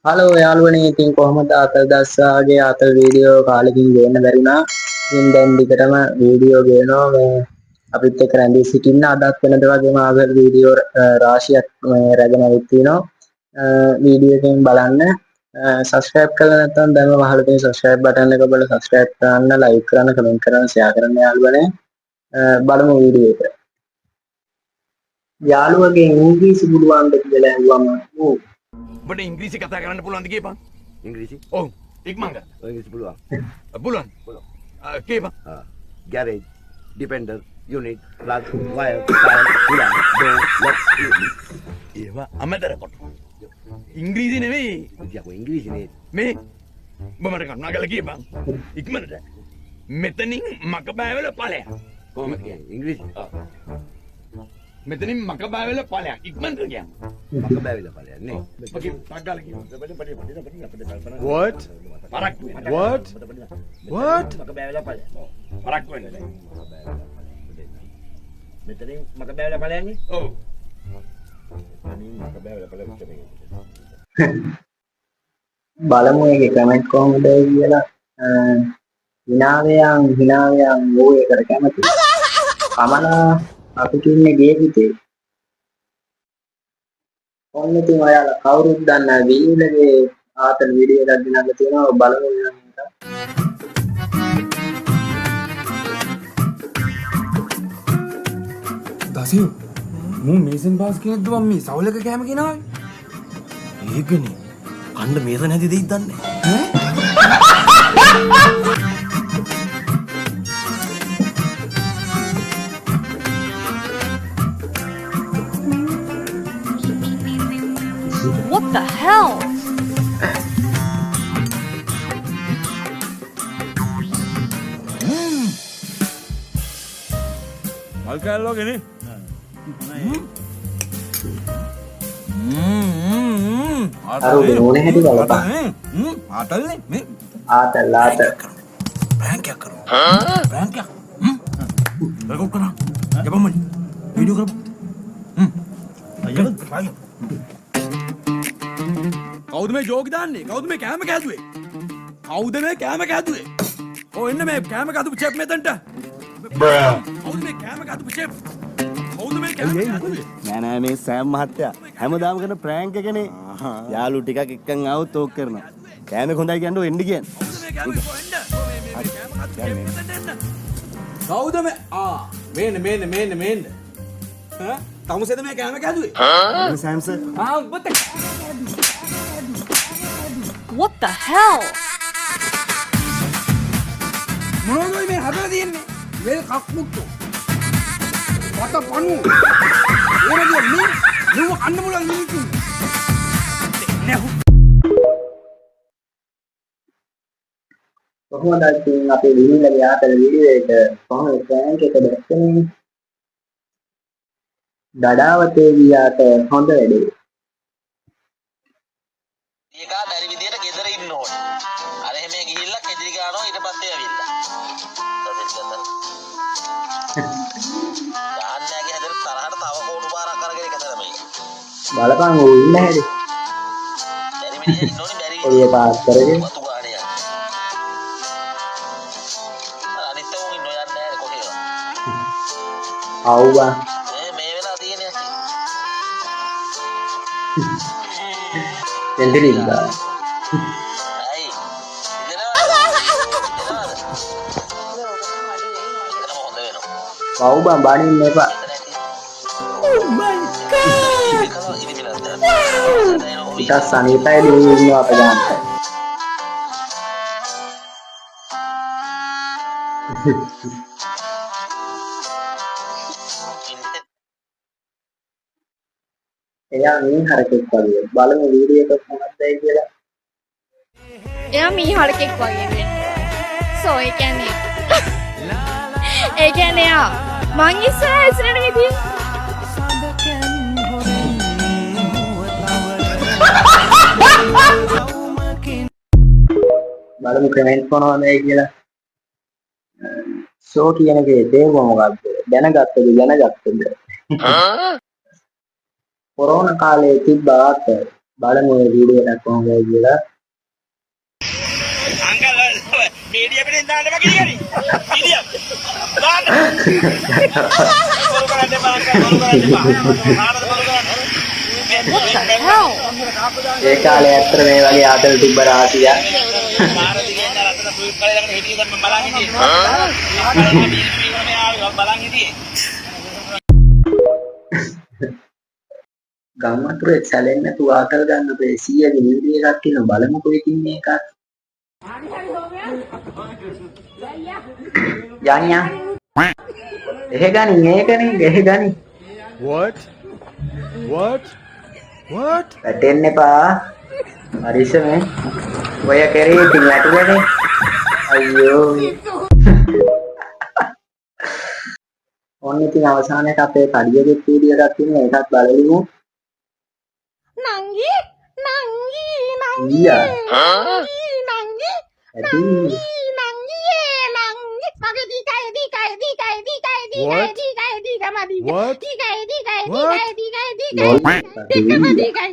Hello යාළුවනේ ඉතින් කොහොමද අතල් දස්සාගේ අතල් වීඩියෝ කාලෙකින් ගේන්න බැරි වුණා. ඉතින් දැන් දිගටම වීඩියෝ ගේනවා මේ අපිත් එක්ක රැඳී සිටින්න අදත් වෙනද වගේම ආගල් වීඩියෝ රාශියක් රැගෙන අවිත් තිනවා. වීඩියෝ එකෙන් බලන්න සබස්ක්‍රයිබ් කරලා නැත්නම් දැන්ම වහලා තියෙන සබස්ක්‍රයිබ් බටන් එක ඔබලා සබස්ක්‍රයිබ් කරන්න, ලයික් කරන්න, කමෙන්ට් කරන්න, ෂෙයා කරන්න යාළුවනේ. බලමු වීඩියෝ එක. යාළුවගේ ඉංග්‍රීසි පුළුවන්ද කියලා අහුවම ඔබට ඉංග්‍රීසි කතා කරන්න පුළුවන්ද කියපන්? ඉංග්‍රීසි? ඔව්. ඉක්මන් ගන්න. ඉංග්‍රීසි පුළුවන්. පුළුවන්. පුළුවන්. කියපන්. Garage, depender, unit, plug, wire, tire, පුළුවන්. door, lock. ඒවා අමතර කොට. ඉංග්‍රීසි නෙවෙයි. ඉතින් ඉංග්‍රීසි නේ. මේ ඔබ මට කරුණාකරලා කියපන්. ඉක්මනට. මෙතනින් මක බෑවල ඵලයක්. කොහොමද කියන්නේ? ඉංග්‍රීසි. මෙතනින් මක බෑවල ඵලයක්. ඉක්මනට කියන්න. මක බෑවිලා ඵලයක් නේ. ඔකේ ටග්ගාල කියන්න. What? පරක්කු වෙන්න. What? What? මක බෑවලා ඵලයක්. පරක්කු වෙන්න. මෙතනින් මක බෑවලා ඵලයන්නේ. ඔව්. මෙතනින් මක බෑවලා ඵලයක් උච්චරේ. බලමු ඒකේ කමෙන්ට් කොහොමද කියලා. හිනාවයන් ඕ එකට කැමති. කමලා අපිට ඉන්නේ ගේ පිටේ. ඔන්න ඉතින් ඔයාලා කවුරුත් දන්නා වීලගේ ආතල් වීඩියෝ එකක් ගෙනල්ලා තියෙනවා බලමු නේද? දසියු මූ මේසන් පාස් කෙනෙක්ද මම මේ සවලක කෑම ගෙනාවේ. ඒකනේ. කණ්ඩ මේස නැති දෙයක් දන්නේ. What the hell? මල් කෑල්ලෝ ගෙනේ. අර උනේ හැටි බලපන්. ආතල්නේ මේ ආතල් ප්‍රෑන්ක් එකක් කරමු. ප්‍රෑන්ක් එකක්. රෙකෝඩ් කරා. යපමන්. වීඩියෝ කරමු. අයියෝ. කවුද මේ ජෝක් දාන්නේ? කවුද මේ කැම කැදුවේ? කවුද මේ කැම කැදුවේ? ඔය එන්න මේ කැම කැදුපු චෙප් මෙතනට. කවුද මේ කැම කැදුපු චෙප්? කවුද මේ කැම කැදුවේ? නෑ මේ සෑම් මහත්තයා හැමදාම කරන ප්‍රෑන්ක් එකනේ. යාළු ටිකක් එක්කන් ආවොත් ඕක කරනවා. කෑමේ හොඳයි කියන්නේ එන්න කියන්නේ. කවුද මේ කැදුවේ කොහෙන්ද? මේ කැම කැදුපු චෙප් මෙතනට එන්න. කවුද මේ මේන්න. ඈ තමුසෙද මේ කැම කැදුවේ? සෑම්ස ඔබත් What the hell? මොනවද මේ හදලා තියෙන්නේ? වෙල් කක්මුට්ටු. වට පණු. ඒවගේ මේ නුව කන්න මුලන් මිනිත්තු. කොහොමද ඉතින් අපේ වීලගේ ආතල් වීඩියෝ එක කොහොමද ප්‍රෑන්ක් එක දැක්කනේ? දඩාවතේ ගියාට හොඳ වැඩේ. ඒකා බැරි විදියට ගෙදර ඉන්න ඕනේ. අර එහෙම ගිහිල්ලා කෙදිරි ගන්නවා ඊට පස්සේ ඇවිල්ලා. යාන්නෑගේ හැදෙන තරහට තව කෝඩු පාරක් අරගෙන එකතර මේ. බලපන් ඌ ඉන්න හැටි. බැරි විදියට ඉන්න ඕනේ බැරි ඔය පාස් කරගෙන වතු ගානේ යන්න. අනිත් උන් ඉන්න යන්නේ නැහැ කොහේද? ආව්වා. මේ වෙලා තියෙන්නේ ඇති. එන්දිරින්දා. ඇයි? වව් බං බණින්න එපා. ඉත සනීපයි දුන්නේ ඉන්නවා අපේ ගානට. එයා මේ හරකෙක් වගේ බලමු වීඩියෝ එක කොහොමදයි කියලා. එයා මීහරකෙක් වගේ වෙන්නේ. සෝ ඒ කියන්නේ එයා මං ඉස්සරහ ඉස්සරහට ගිහින් බලමු කමෙන්ට් මොනවද කියලා. ෂෝ කියන එකේ තේරුම මොකක්ද? දැනගත්තද? කොරෝනා කාලේ තිබ්බාත් බලමු මේ වීඩියෝ එකක් කොහොමද කියලා. අංකල් මීඩියා පිටින් දාන්න බෑ කිරියනි. මීඩියා දාන්න. බොරු කරන්න බෑ අංකල් බොරු කරන්න බෑ. ආනන්ද බොරු කරන්න. What the hell? ඒ කාලේ ඇත්තට මේ වගේ ආතල් තිබ්බ රාශියක්. මාරදි කියන රටට සුයිප් කරේ ළඟට හිටියේ දැන් මම බලන් හිටියේ. බලන් හිටියේ. ගම් වතුරේ සැලෙන්නේ නැතුව ආතල් ගන්න අපේ 100 ගේ වීඩියෝ එකක් තියෙනවා බලමුකෝ ඉතින් මේක. යන්යා. එහෙ ගනින් ඒකනේ එහෙ ගනින්. what වැටෙන්න එපා. හරිසමේ. ඔය කරේ ඉතින් වැටුනේ. අයියෝ. ඔන්න ඉතින් අවසානයේ අපේ කඩියෙත් වීඩියෝ එකක් තියෙනවා ඒකත් බලලිමු. Nanggi, Nanggi, Nanggi, ඊයා. Nanggi, Nanggi, ඇති. Nanggi, Nanggi. Pakai dikai, dikai, dikai, dikai, dikai, What? dikai, dikai, sama dikai, What? dikai, dikai, What? dikai, dikai, Lol. dikai, dikai, sama dikai.